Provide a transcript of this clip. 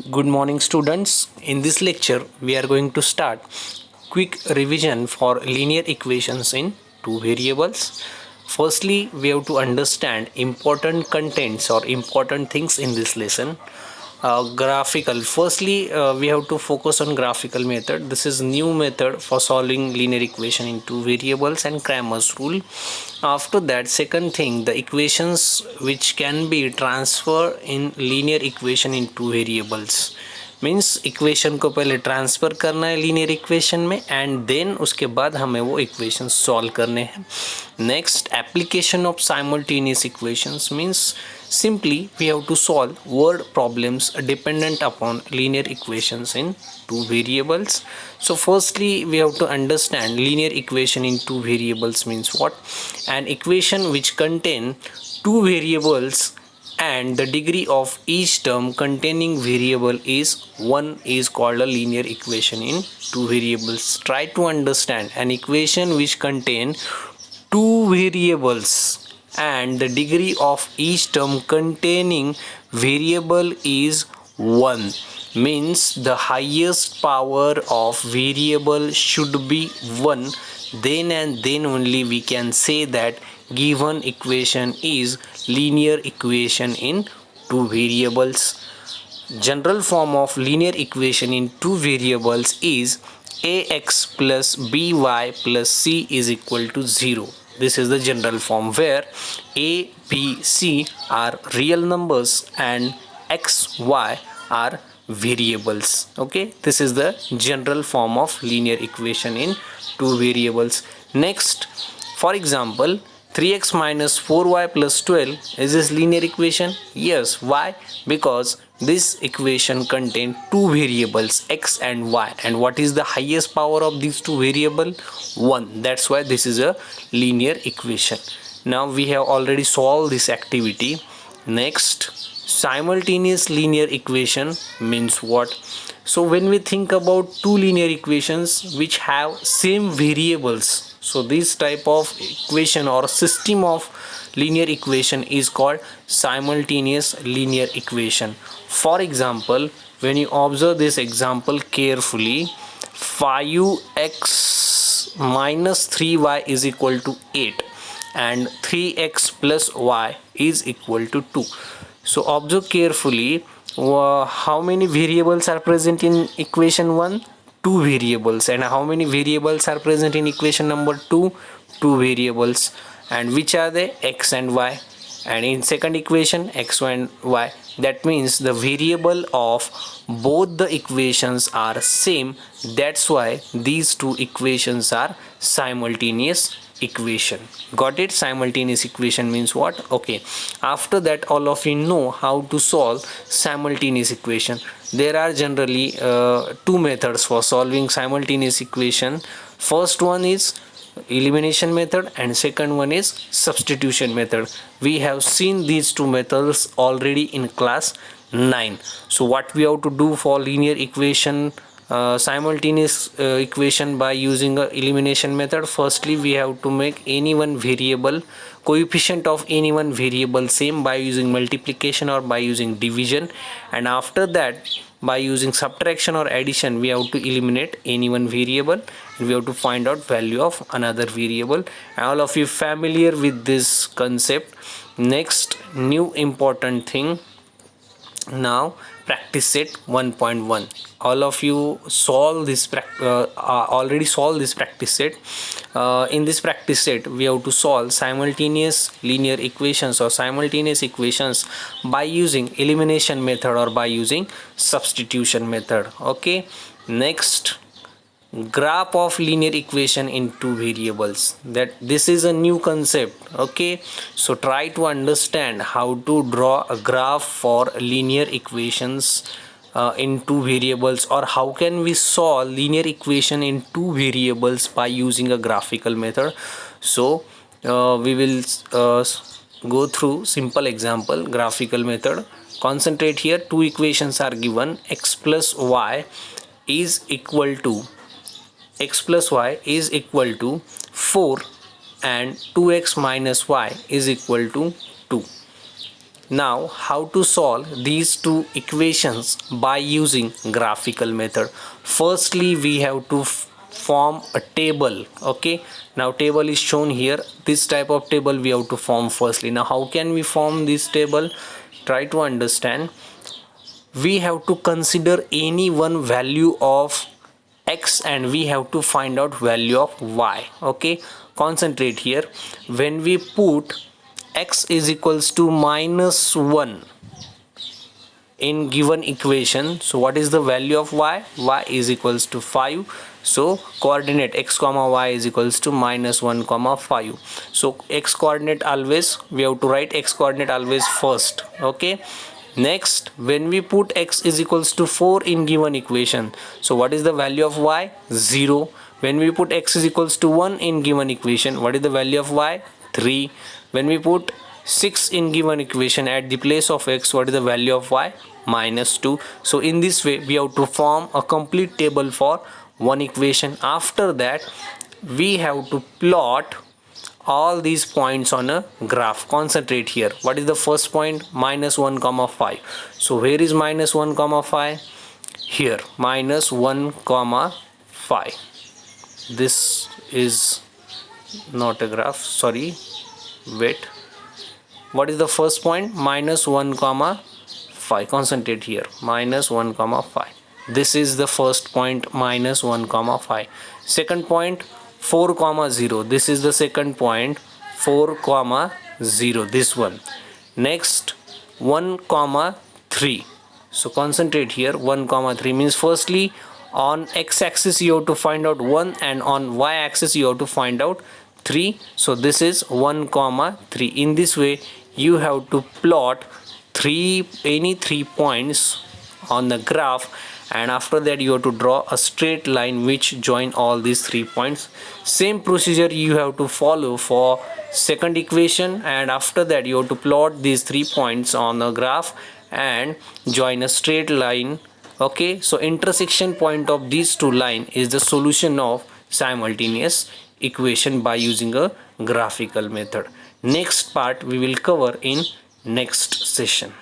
Good morning, students. In this lecture, we are going to start quick revision for linear equations in two variables. Firstly, we have to understand important contents or important things in this lesson. Graphical. Firstly, we have to focus on graphical method. This is new method for solving linear equation in two variables and Cramer's rule. After that, second thing, the equations which can be transferred in linear equation in two variables. Means equation को पहले transfer करना है linear equation में and then उसके बाद हमें वो equation solve करने हैं. Next, application of simultaneous equations means simply we have to solve word problems dependent upon linear equations in two variables. So firstly we have to understand linear equation in two variables means what. An equation which contain two variables and the degree of each term containing variable is 1 is called a linear equation in two variables. Try to understand an equation which contain two variables and the degree of each term containing variable is 1 means the highest power of variable should be 1. Then and then only we can say that given equation is linear equation in two variables. General form of linear equation in two variables is ax plus by plus c is equal to 0. This is the general form where a, b, c are real numbers and x, y are variables. Okay, this is the general form of linear equation in two variables. Next, for example, 3x minus 4y plus 12 is this linear equation? Yes. Why? Because this equation contains two variables x and y, and what is the highest power of these two variables? 1. That's why this is a linear equation. Now we have already solved this activity. Next, simultaneous linear equation means what? So when we think about two linear equations which have same variables, so this type of equation or system of linear equation is called simultaneous linear equation. For example, when you observe this example carefully, 5x minus 3y is equal to 8 and 3x plus y is equal to 2. So observe carefully, how many variables are present in equation 1? Two variables. And how many variables are present in equation number 2? Two variables. And which are they? X and y. And in second equation, x and y. That means the variable of both the equations are same. That's why these two equations are simultaneous equation. Got it? Simultaneous equation means what? Okay, after that all of you know how to solve simultaneous equation. There are generally two methods for solving simultaneous equation. First one is elimination method and second one is substitution method. We have seen these two methods already in class 9. So what we have to do for linear equation, simultaneous equation by using a elimination method? Firstly we have to make any one variable, coefficient of any one variable same by using multiplication or by using division, and after that by using subtraction or addition we have to eliminate any one variable and we have to find out value of another variable. All of you familiar with this concept. Next, new important thing, now practice set 1.1. all of you solve this already solve this practice set. In this practice set we have to solve simultaneous linear equations or simultaneous equations by using elimination method or by using substitution method. Okay, next, graph of linear equation in two variables. That this is a new concept. Okay, so try to understand how to draw a graph for linear equations in two variables, or how can we solve linear equation in two variables by using a graphical method. So we will go through simple example graphical method. Concentrate here. Two equations are given. X plus y is equal to 4 and 2x minus y is equal to 2. Now how to solve these two equations by using graphical method. Firstly we have to form a table. Okay, now table is shown here. This type of table we have to form firstly. Now how can we form this table? Try to understand. We have to consider any one value of x and we have to find out value of y. Okay, concentrate here. When we put x is equals to -1 in given equation, so what is the value of y? Y is equals to 5. So coordinate x comma y is equals to -1 comma 5. So x coordinate always we have to write x coordinate always first. Okay, next when we put x is equals to 4 in given equation, so what is the value of y? 0. When we put x is equals to 1 in given equation, what is the value of y? 3. When we put 6 in given equation at the place of x, what is the value of y? -2. So in this way we have to form a complete table for one equation. After that we have to plot all these points on a graph. Concentrate here. What is the first point? -1 comma 5. So where is -1 comma 5? Here, -1 comma 5. This is not a graph, sorry, wait. What is the first point? -1 comma 5. Concentrate here. -1 comma 5. This is the first point, -1 comma 5. Second point 4 comma 0. This is the second point, 4 comma 0, this one. Next 1 comma 3. So concentrate here. 1 comma 3 means firstly on x-axis you have to find out 1 and on y-axis you have to find out 3. So this is 1 comma 3. In this way you have to plot any 3 points on the graph, and after that you have to draw a straight line which join all these 3 points. Same procedure you have to follow for second equation, and after that you have to plot these 3 points on the graph and join a straight line. Okay, so intersection point of these two lines is the solution of simultaneous equation by using a graphical method. Next part we will cover in next session.